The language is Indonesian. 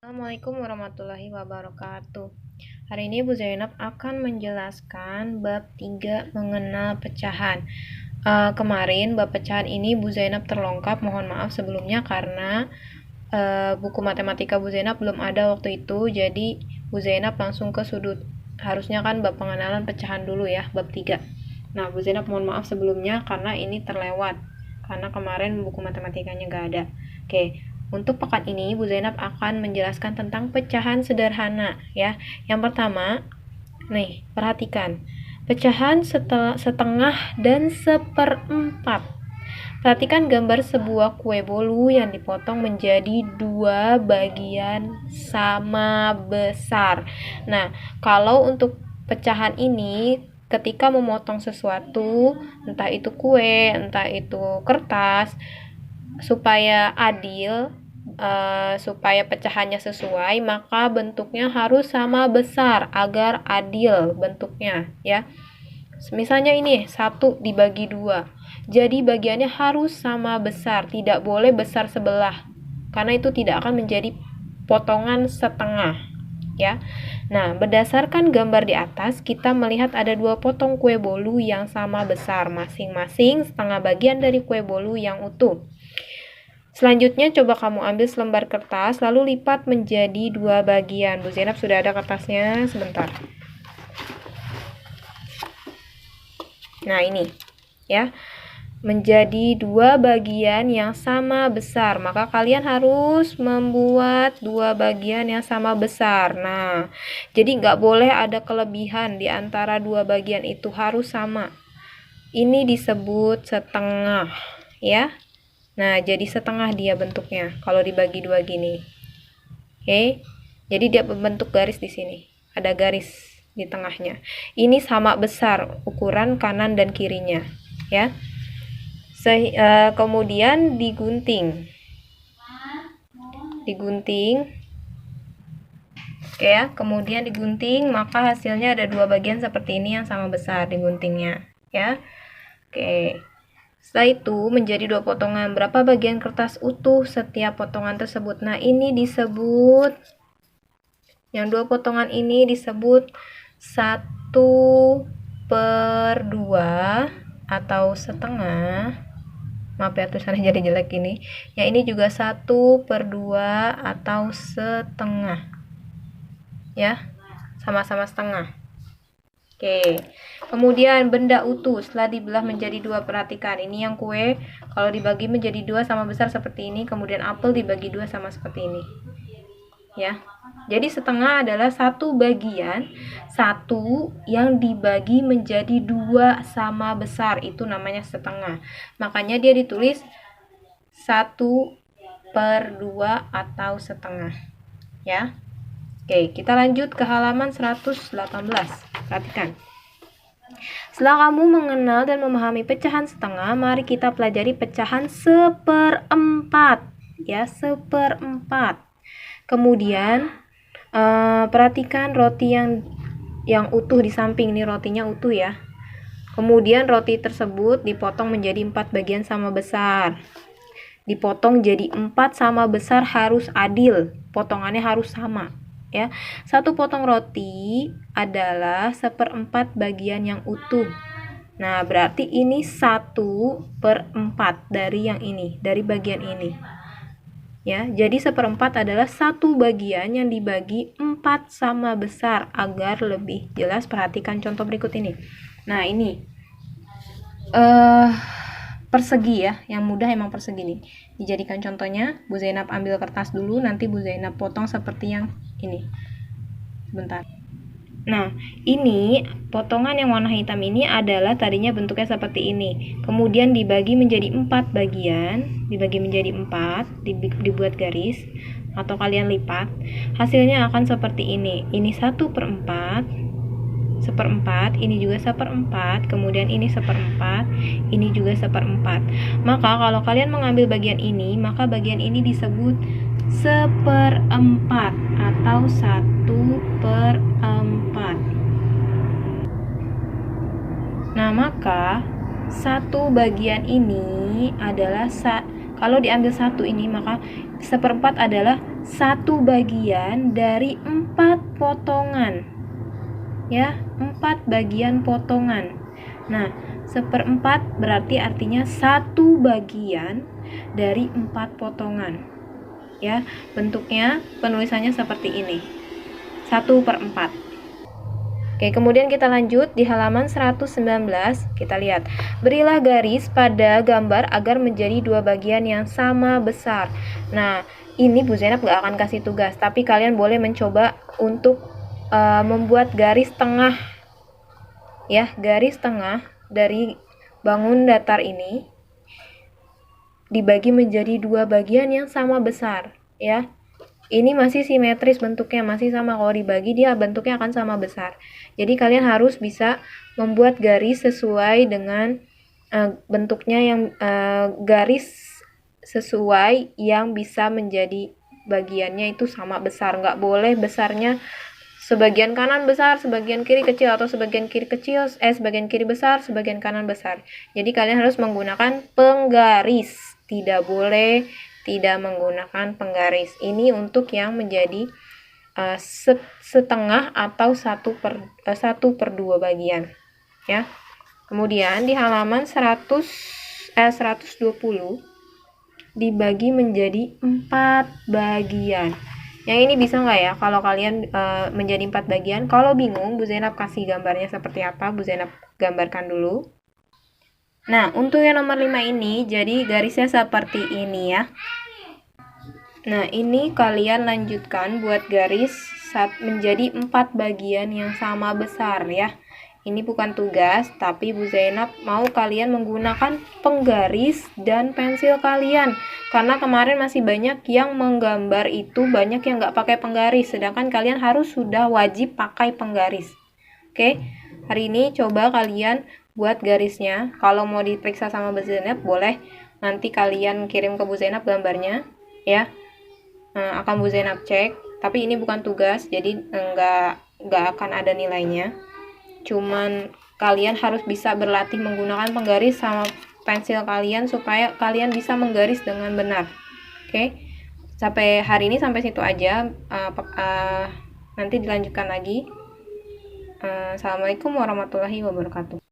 Assalamualaikum warahmatullahi wabarakatuh. Hari ini Bu Zainab akan menjelaskan bab 3 mengenal pecahan. Kemarin bab pecahan ini Bu Zainab terlongkap, mohon maaf sebelumnya karena buku matematika Bu Zainab belum ada waktu itu, jadi Bu Zainab langsung ke sudut. Harusnya kan bab pengenalan pecahan dulu ya, bab 3. Nah, Bu Zainab mohon maaf sebelumnya karena ini terlewat, karena kemarin buku matematikanya gak ada. Oke. Untuk pekan ini, Bu Zainab akan menjelaskan tentang pecahan sederhana ya. Yang pertama, nih, perhatikan. Pecahan setengah dan seperempat. Perhatikan gambar sebuah kue bolu yang dipotong menjadi 2 bagian sama besar. Nah, kalau untuk pecahan ini, ketika memotong sesuatu, entah itu kue, entah itu kertas, supaya adil, supaya pecahannya sesuai, maka bentuknya harus sama besar agar adil bentuknya ya. Misalnya ini 1 dibagi 2, jadi bagiannya harus sama besar, tidak boleh besar sebelah, karena itu tidak akan menjadi potongan setengah ya. Nah, berdasarkan gambar di atas, kita melihat ada 2 potong kue bolu yang sama besar, masing-masing setengah bagian dari kue bolu yang utuh. Selanjutnya, coba kamu ambil selembar kertas, lalu lipat menjadi 2 bagian. Bu Zainab sudah ada kertasnya, sebentar. Nah, ini ya, menjadi 2 bagian yang sama besar. Maka kalian harus membuat 2 bagian yang sama besar. Nah, jadi nggak boleh ada kelebihan di antara 2 bagian itu, harus sama. Ini disebut setengah ya. Nah, jadi setengah dia bentuknya kalau dibagi 2 gini. Oke. Jadi dia membentuk garis di sini. Ada garis di tengahnya. Ini sama besar ukuran kanan dan kirinya, ya. Kemudian digunting. Digunting. Oke ya, kemudian digunting, maka hasilnya ada 2 bagian seperti ini yang sama besar diguntingnya, ya. Oke. Setelah itu menjadi 2 potongan. Berapa bagian kertas utuh setiap potongan tersebut? Nah, ini disebut, yang 2 potongan ini disebut 1/2 atau setengah. Maaf ya, tulisannya jadi jelek ini. Yang ini juga 1/2 atau setengah. Ya, sama-sama setengah. Oke, kemudian benda utuh setelah dibelah menjadi 2, perhatikan ini yang kue, kalau dibagi menjadi 2 sama besar seperti ini, kemudian apel dibagi 2 sama seperti ini ya. Jadi setengah adalah 1 bagian 1 yang dibagi menjadi 2 sama besar, itu namanya setengah. Makanya dia ditulis 1/2 atau setengah ya. Oke, kita lanjut ke halaman 118. Perhatikan. Setelah kamu mengenal dan memahami pecahan setengah, mari kita pelajari pecahan seperempat. Ya, seperempat. Kemudian perhatikan roti yang utuh di samping, ini rotinya utuh ya. Kemudian roti tersebut dipotong menjadi 4 bagian sama besar. Dipotong jadi 4 sama besar, harus adil, potongannya harus sama. Ya, 1 potong roti adalah 1/4 bagian yang utuh. Nah, berarti ini 1/4 dari yang ini, dari bagian ini. Ya, jadi 1/4 adalah 1 bagian yang dibagi 4 sama besar. Agar lebih jelas, perhatikan contoh berikut ini. Nah, ini persegi ya, yang mudah emang persegi nih. Dijadikan contohnya, Bu Zainab ambil kertas dulu, nanti Bu Zainab potong seperti yang ini. Sebentar. Nah, ini potongan yang warna hitam ini adalah tadinya bentuknya seperti ini. Kemudian dibagi menjadi 4 bagian, dibagi menjadi 4, dibuat garis atau kalian lipat. Hasilnya akan seperti ini. Ini 1/4, seperempat, ini juga 1/4, kemudian ini 1/4, ini juga 1/4. Maka kalau kalian mengambil bagian ini, maka bagian ini disebut 1/4 atau 1/4. Nah, maka 1 bagian ini adalah kalau diambil 1 ini, maka 1/4 adalah satu bagian dari 4 potongan. Ya, 4 bagian potongan. Nah, 1/4 berarti artinya satu bagian dari 4 potongan. Ya, bentuknya penulisannya seperti ini. 1/4. Oke, kemudian kita lanjut di halaman 119. Kita lihat, berilah garis pada gambar agar menjadi 2 bagian yang sama besar. Nah, ini Bu Zainab gak akan kasih tugas, tapi kalian boleh mencoba untuk membuat garis tengah. Ya, garis tengah dari bangun datar ini dibagi menjadi 2 bagian yang sama besar. Ya, ini masih simetris bentuknya, masih sama. Kalau dibagi dia bentuknya akan sama besar. Jadi kalian harus bisa membuat garis sesuai dengan bentuknya, yang garis sesuai yang bisa menjadi bagiannya itu sama besar. Nggak boleh besarnya sebagian kanan besar, sebagian kiri kecil, atau sebagian kiri kecil, sebagian kiri besar, sebagian kanan besar. Jadi kalian harus menggunakan penggaris. Tidak boleh tidak menggunakan penggaris. Ini untuk yang menjadi setengah atau 1/2 bagian. Ya. Kemudian di halaman 120 dibagi menjadi 4 bagian. Yang ini bisa nggak ya kalau kalian menjadi 4 bagian? Kalau bingung, Bu Zainab kasih gambarnya seperti apa. Bu Zainab gambarkan dulu. Nah, untuk yang nomor 5 ini, jadi garisnya seperti ini ya. Nah, ini kalian lanjutkan buat garis menjadi 4 bagian yang sama besar ya. Ini bukan tugas, tapi Bu Zainab mau kalian menggunakan penggaris dan pensil kalian. Karena kemarin masih banyak yang menggambar itu, banyak yang nggak pakai penggaris. Sedangkan kalian harus sudah wajib pakai penggaris. Oke, hari ini coba kalian buat garisnya. Kalau mau diperiksa sama Bu Zainab, boleh nanti kalian kirim ke Bu Zainab gambarnya. Ya, akan Bu Zainab cek. Tapi ini bukan tugas, jadi nggak akan ada nilainya. Cuman kalian harus bisa berlatih menggunakan penggaris sama pensil kalian supaya kalian bisa menggaris dengan benar. Oke, sampai hari ini sampai situ aja. Nanti dilanjutkan lagi. Assalamualaikum warahmatullahi wabarakatuh.